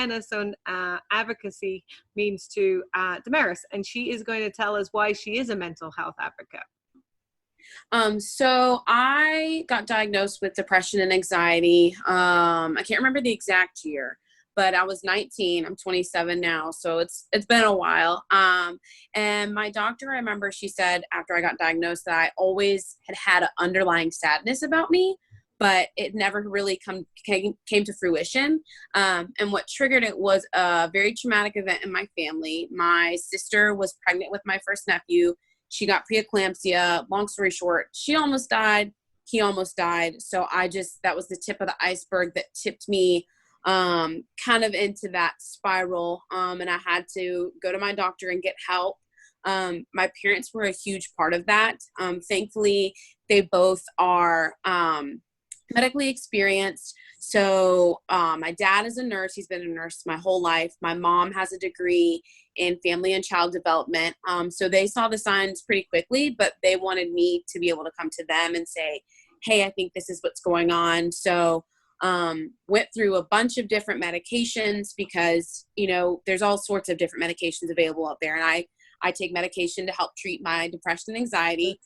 awareness and advocacy means to Damaris, and she is going to tell us why she is a mental health advocate. So I got diagnosed with depression and anxiety. I can't remember the exact year, but I was 19. I'm 27 now, so it's been a while. And my doctor, I remember she said after I got diagnosed that I always had an underlying sadness about me, but it never really came to fruition. And what triggered it was a very traumatic event in my family. My sister was pregnant with my first nephew. She got preeclampsia. Long story short, she almost died. He almost died. So that was the tip of the iceberg that tipped me kind of into that spiral. And I had to go to my doctor and get help. My parents were a huge part of that. Thankfully, they both are medically experienced. So my dad is a nurse. He's been a nurse my whole life. My mom has a degree in family and child development. So they saw the signs pretty quickly, but they wanted me to be able to come to them and say, hey, I think this is what's going on. So went through a bunch of different medications because, there's all sorts of different medications available out there. And I take medication to help treat my depression and anxiety.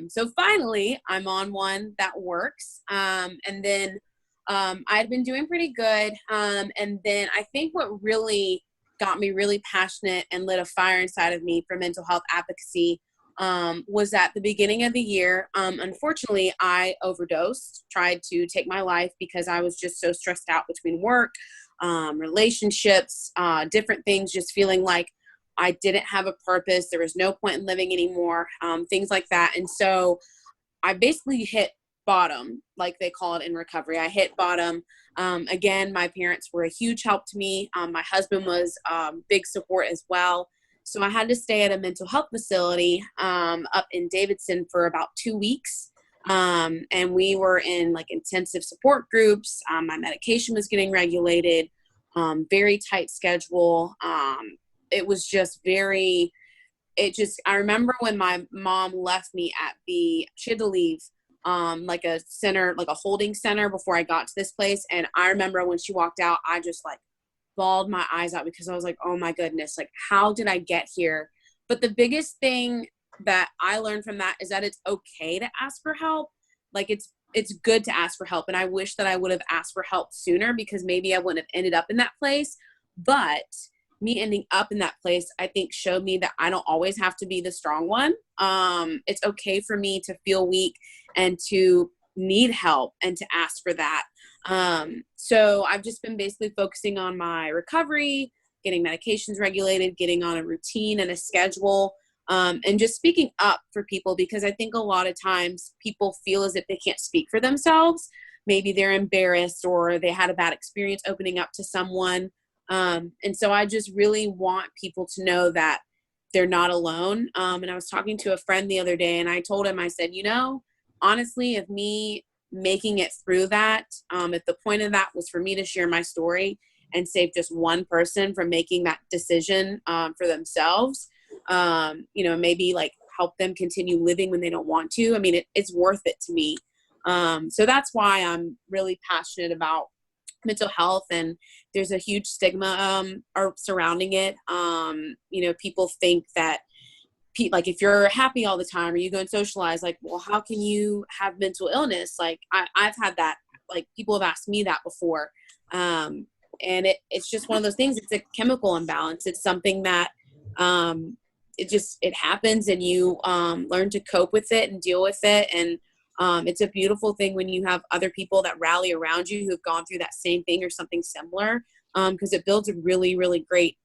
So finally I'm on one that works. And then I'd been doing pretty good. And then I think what really got me really passionate and lit a fire inside of me for mental health advocacy was at the beginning of the year. Unfortunately, I overdosed, tried to take my life because I was just so stressed out between work, relationships, different things, just feeling like I didn't have a purpose. There was no point in living anymore, things like that. And so I basically hit bottom, like they call it in recovery. I hit bottom. Again, my parents were a huge help to me. My husband was big support as well. So I had to stay at a mental health facility up in Davidson for about 2 weeks. And we were in like intensive support groups. My medication was getting regulated, very tight schedule. It was just I remember when my mom left me she had to leave like a center, like a holding center before I got to this place. And I remember when she walked out, I just like bawled my eyes out because I was like, oh my goodness, like how did I get here? But the biggest thing that I learned from that is that it's okay to ask for help. Like it's good to ask for help. And I wish that I would have asked for help sooner because maybe I wouldn't have ended up in that place. But me ending up in that place, I think showed me that I don't always have to be the strong one. It's okay for me to feel weak and to need help and to ask for that. So I've just been basically focusing on my recovery, getting medications regulated, getting on a routine and a schedule, and just speaking up for people because I think a lot of times people feel as if they can't speak for themselves. Maybe they're embarrassed or they had a bad experience opening up to someone. And so I just really want people to know that they're not alone. And I was talking to a friend the other day and I told him, I said, honestly, if me making it through that, if the point of that was for me to share my story and save just one person from making that decision for themselves, maybe like help them continue living when they don't want to. I mean, it's worth it to me. So that's why I'm really passionate about mental health, and there's a huge stigma surrounding it. People think that like if you're happy all the time or you go and socialize, like, well, how can you have mental illness? Like I've had that, like people have asked me that before. And it's just one of those things. It's a chemical imbalance. It's something that it happens and you learn to cope with it and deal with it. And it's a beautiful thing when you have other people that rally around you who've gone through that same thing or something similar, because it builds a really, really great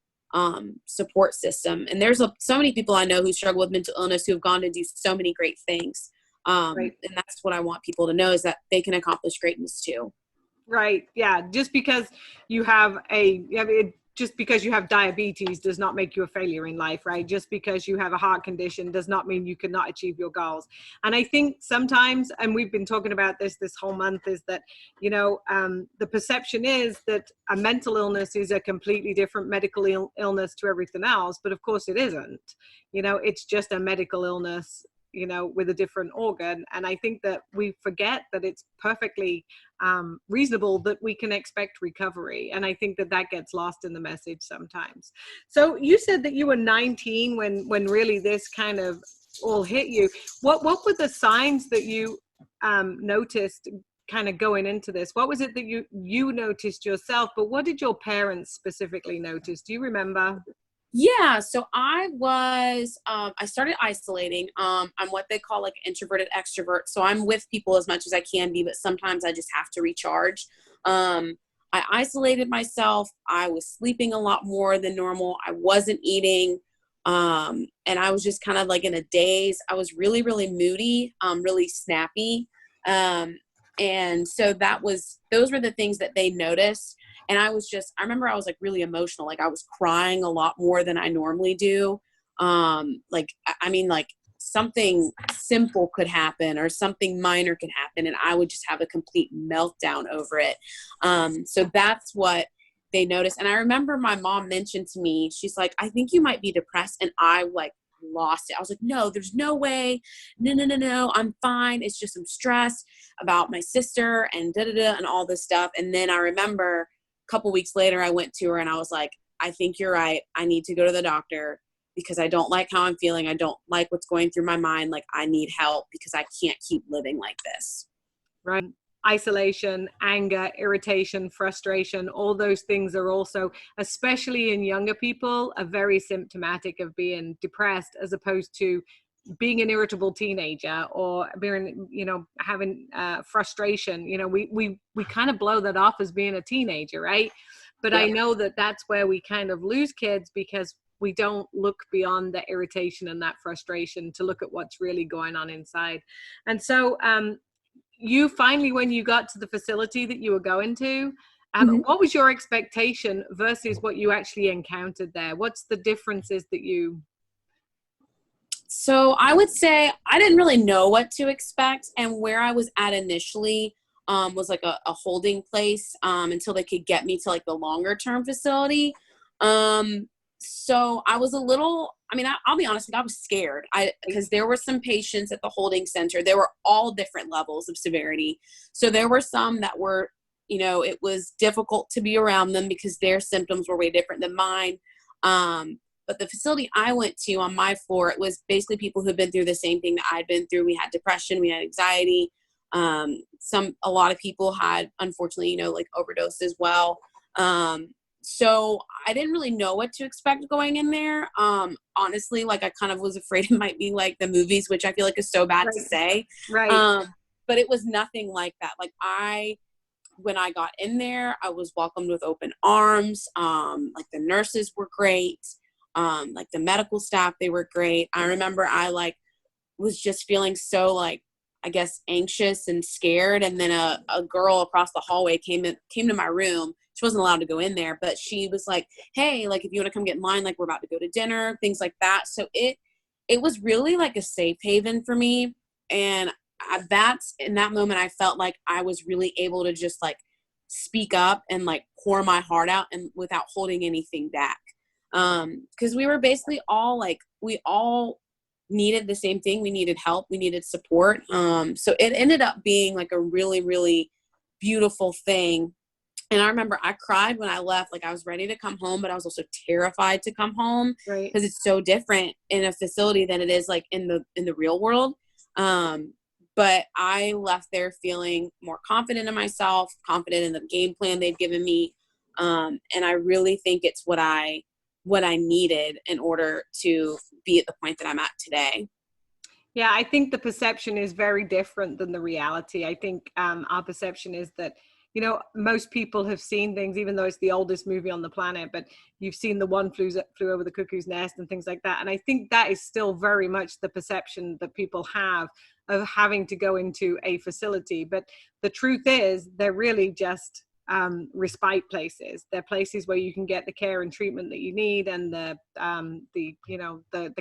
support system. And there's so many people I know who struggle with mental illness who have gone to do so many great things. Right. And that's what I want people to know is that they can accomplish greatness too. Right. Yeah. Just because you have just because you have diabetes does not make you a failure in life, right? Just because you have a heart condition does not mean you cannot achieve your goals. And I think sometimes, and we've been talking about this whole month, is that, the perception is that a mental illness is a completely different medical illness to everything else. But of course it isn't. It's just a medical illness you know, with a different organ. And I think that we forget that it's perfectly reasonable that we can expect recovery. And I think that that gets lost in the message sometimes. So you said that you were 19 when really this kind of all hit you. What were the signs that you noticed kind of going into this? What was it that you noticed yourself, but what did your parents specifically notice? Do you remember? Yeah, so I was, I started isolating. I'm what they call like introverted extrovert. So I'm with people as much as I can be, but sometimes I just have to recharge. I isolated myself. I was sleeping a lot more than normal. I wasn't eating. And I was just kind of like in a daze. I was really, really moody, really snappy. And so those were the things that they noticed. And I remember I was like really emotional. Like I was crying a lot more than I normally do. Like something simple could happen or something minor could happen, and I would just have a complete meltdown over it. So that's what they noticed. And I remember my mom mentioned to me, she's like, I think you might be depressed. And I like lost it. I was like, no, there's no way. No. I'm fine. It's just some stress about my sister and and all this stuff. And then I remember a couple weeks later, I went to her and I was like, I think you're right. I need to go to the doctor because I don't like how I'm feeling. I don't like what's going through my mind. Like I need help because I can't keep living like this. Right. Isolation, anger, irritation, frustration, all those things are also, especially in younger people, are very symptomatic of being depressed, as opposed to being an irritable teenager or being, you know, having frustration. You know, we kind of blow that off as being a teenager, right? But yeah. I know that that's where we kind of lose kids because we don't look beyond the irritation and that frustration to look at what's really going on inside. And so you finally, when you got to the facility that you were going to, what was your expectation versus what you actually encountered there? What's the differences that you... So I would say I didn't really know what to expect. And where I was at initially was like a holding place until they could get me to like the longer term facility. So I was a little, I'll be honest with you, I was scared because there were some patients at the holding center. They were all different levels of severity. So there were some that were, you know, it was difficult to be around them because their symptoms were way different than mine. But the facility I went to on my floor, it was basically people who'd been through the same thing that I'd been through. We had depression, we had anxiety. A lot of people had, unfortunately, you know, like overdose as well. So I didn't really know what to expect going in there. Honestly, like I kind of was afraid it might be like the movies, which I feel like is so bad to say. Right. But it was nothing like that. Like when I got in there, I was welcomed with open arms. Like the nurses were great. Like the medical staff, they were great. I remember I like was just feeling so like, I guess, anxious and scared. And then a girl across the hallway came to my room. She wasn't allowed to go in there, but she was like, hey, like, if you want to come get in line, like we're about to go to dinner, things like that. So it was really like a safe haven for me. And that's in that moment, I felt like I was really able to just like speak up and like pour my heart out and without holding anything back. Cause we were basically all like, we all needed the same thing. We needed help. We needed support. So it ended up being like a really, really beautiful thing. And I remember I cried when I left. Like I was ready to come home, but I was also terrified to come home because it's so different in a facility than it is like in the real world. But I left there feeling more confident in myself, confident in the game plan they've given me. And I really think it's what I needed in order to be at the point that I'm at today. Yeah, I think the perception is very different than the reality. I think our perception is that, you know, most people have seen things, even though it's the oldest movie on the planet, but you've seen The One Flew Over the Cuckoo's Nest and things like that. And I think that is still very much the perception that people have of having to go into a facility. But the truth is, they're really just respite places. They're places where you can get the care and treatment that you need, and the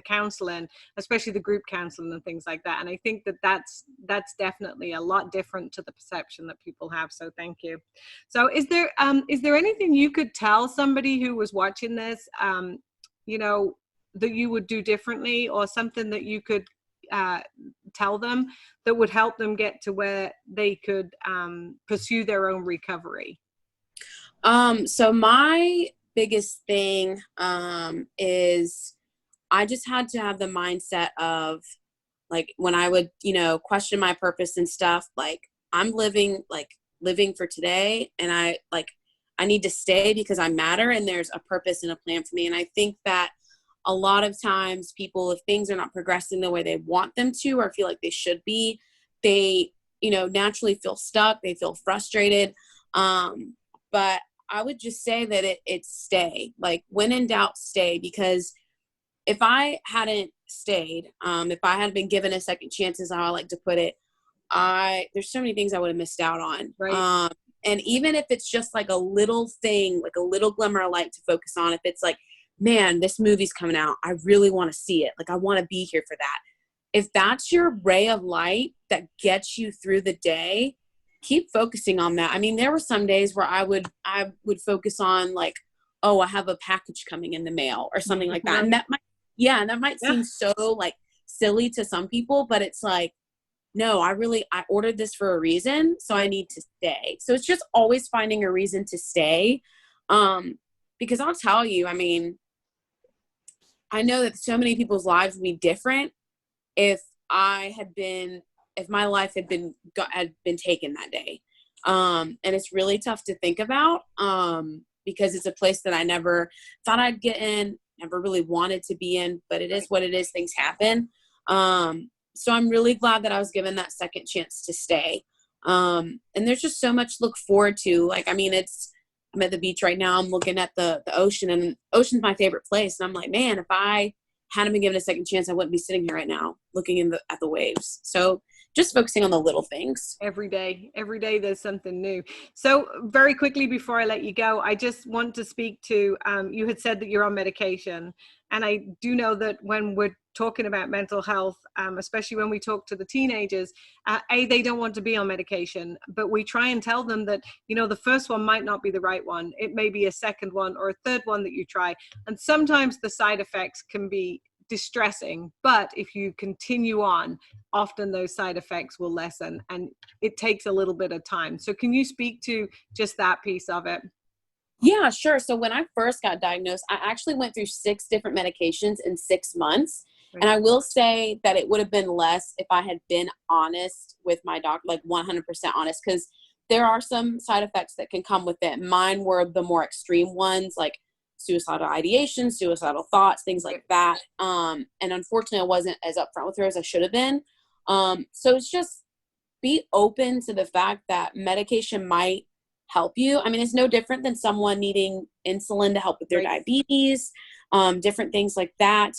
counseling, especially the group counseling and things like that. And I think that that's definitely a lot different to the perception that people have. So thank you. So is there anything you could tell somebody who was watching this, you know, that you would do differently, or something that you could tell them that would help them get to where they could pursue their own recovery? So my biggest thing is I just had to have the mindset of, like, when I would, question my purpose and stuff, like, I'm living for today, and I need to stay because I matter and there's a purpose and a plan for me. And I think that a lot of times people, if things are not progressing the way they want them to, or feel like they should be, they, naturally feel stuck. They feel frustrated. But I would just say that it's stay. Like, when in doubt, stay. Because if I hadn't stayed, if I had been given a second chance, as I like to put it, there's so many things I would have missed out on. Right. And even if it's just like a little thing, like a little glimmer of light to focus on, if it's like, man, this movie's coming out, I really want to see it. Like, I want to be here for that. If that's your ray of light that gets you through the day, keep focusing on that. I mean, there were some days where I would focus on, like, oh, I have a package coming in the mail or something like that. Right. And that might seem so, like, silly to some people, but it's like, no, I ordered this for a reason, so I need to stay. So it's just always finding a reason to stay. Because I'll tell you, I mean, I know that so many people's lives would be different if my life had been taken that day. And it's really tough to think about, because it's a place that I never thought I'd get in, never really wanted to be in, but it is what it is. Things happen. So I'm really glad that I was given that second chance to stay. And there's just so much to look forward to. Like, I mean, I'm at the beach right now. I'm looking at the ocean, and ocean's my favorite place. And I'm like, man, if I hadn't been given a second chance, I wouldn't be sitting here right now looking at the waves. So just focusing on the little things. Every day there's something new. So very quickly before I let you go, I just want to speak to, you had said that you're on medication. And I do know that when we're talking about mental health, especially when we talk to the teenagers, they don't want to be on medication, but we try and tell them that, the first one might not be the right one. It may be a second one or a third one that you try. And sometimes the side effects can be distressing, but if you continue on, often those side effects will lessen, and it takes a little bit of time. So can you speak to just that piece of it? Yeah, sure. So when I first got diagnosed, I actually went through 6 different medications in 6 months. Right. And I will say that it would have been less if I had been honest with my doctor, like 100% honest, because there are some side effects that can come with it. Mine were the more extreme ones, like suicidal ideation, suicidal thoughts, things like that. And unfortunately, I wasn't as upfront with her as I should have been. So it's just be open to the fact that medication might help you. I mean, it's no different than someone needing insulin to help with their diabetes, different things like that.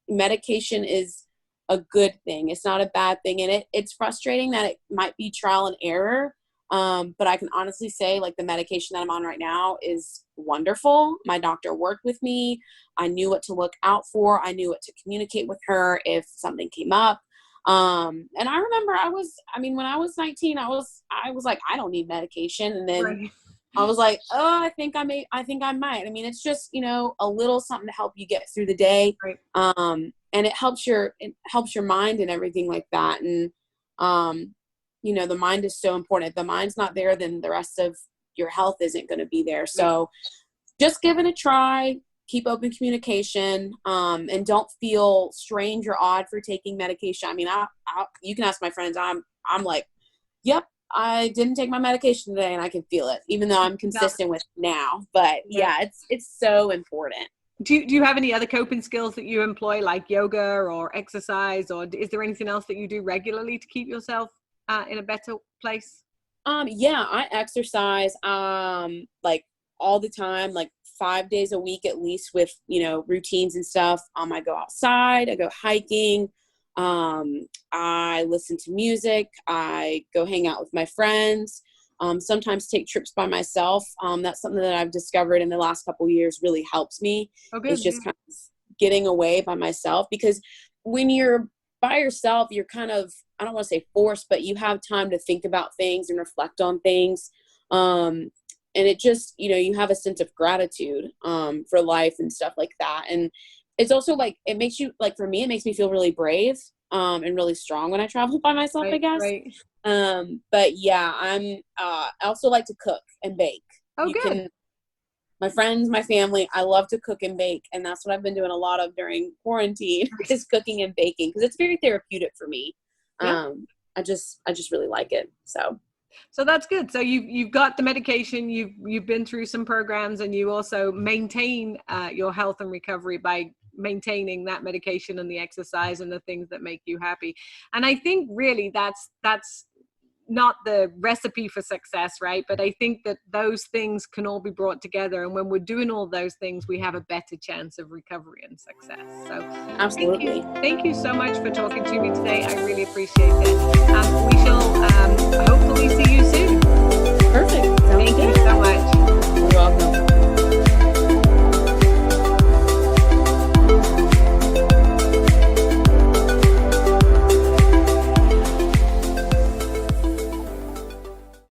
Medication is a good thing. It's not a bad thing. And it's frustrating that it might be trial and error. But I can honestly say, like, the medication that I'm on right now is wonderful. My doctor worked with me. I knew what to look out for. I knew what to communicate with her if something came up. And I remember when I was 19, I was like, I don't need medication. And then I was like, oh, I think I might. I mean, it's just, a little something to help you get through the day. Right. And it helps your mind and everything like that. And, the mind is so important. If the mind's not there, then the rest of your health isn't going to be there. So just give it a try. Keep open communication, and don't feel strange or odd for taking medication. I mean, you can ask my friends. I'm like, yep, I didn't take my medication today, and I can feel it, even though I'm consistent with it now. But yeah, it's so important. Do you have any other coping skills that you employ, like yoga or exercise, or is there anything else that you do regularly to keep yourself in a better place? Yeah, I exercise like all the time, like 5 days a week at least, with routines and stuff. I go outside, I go hiking, I listen to music, I go hang out with my friends, sometimes take trips by myself. That's something that I've discovered in the last couple of years really helps me. It's just kind of getting away by myself, because when you're by yourself, you're kind of, I don't want to say forced, but you have time to think about things and reflect on things. And it just, you have a sense of gratitude for life and stuff like that. And it's also like, it makes you, like, for me, it makes me feel really brave, and really strong when I travel by myself, I guess. Right. But yeah, I also like to cook and bake. Oh, good. My friends, my family, I love to cook and bake. And that's what I've been doing a lot of during quarantine is cooking and baking, because it's very therapeutic for me. Yeah. I just really like it. So that's good. So you've got the medication, you've been through some programs, and you also maintain your health and recovery by maintaining that medication and the exercise and the things that make you happy. And I think really that's not the recipe for success, right? But I think that those things can all be brought together, and when we're doing all those things, we have a better chance of recovery and success. So absolutely. Thank you so much for talking to me today. I really appreciate it. We shall hopefully see you soon. Perfect. Thank you so much.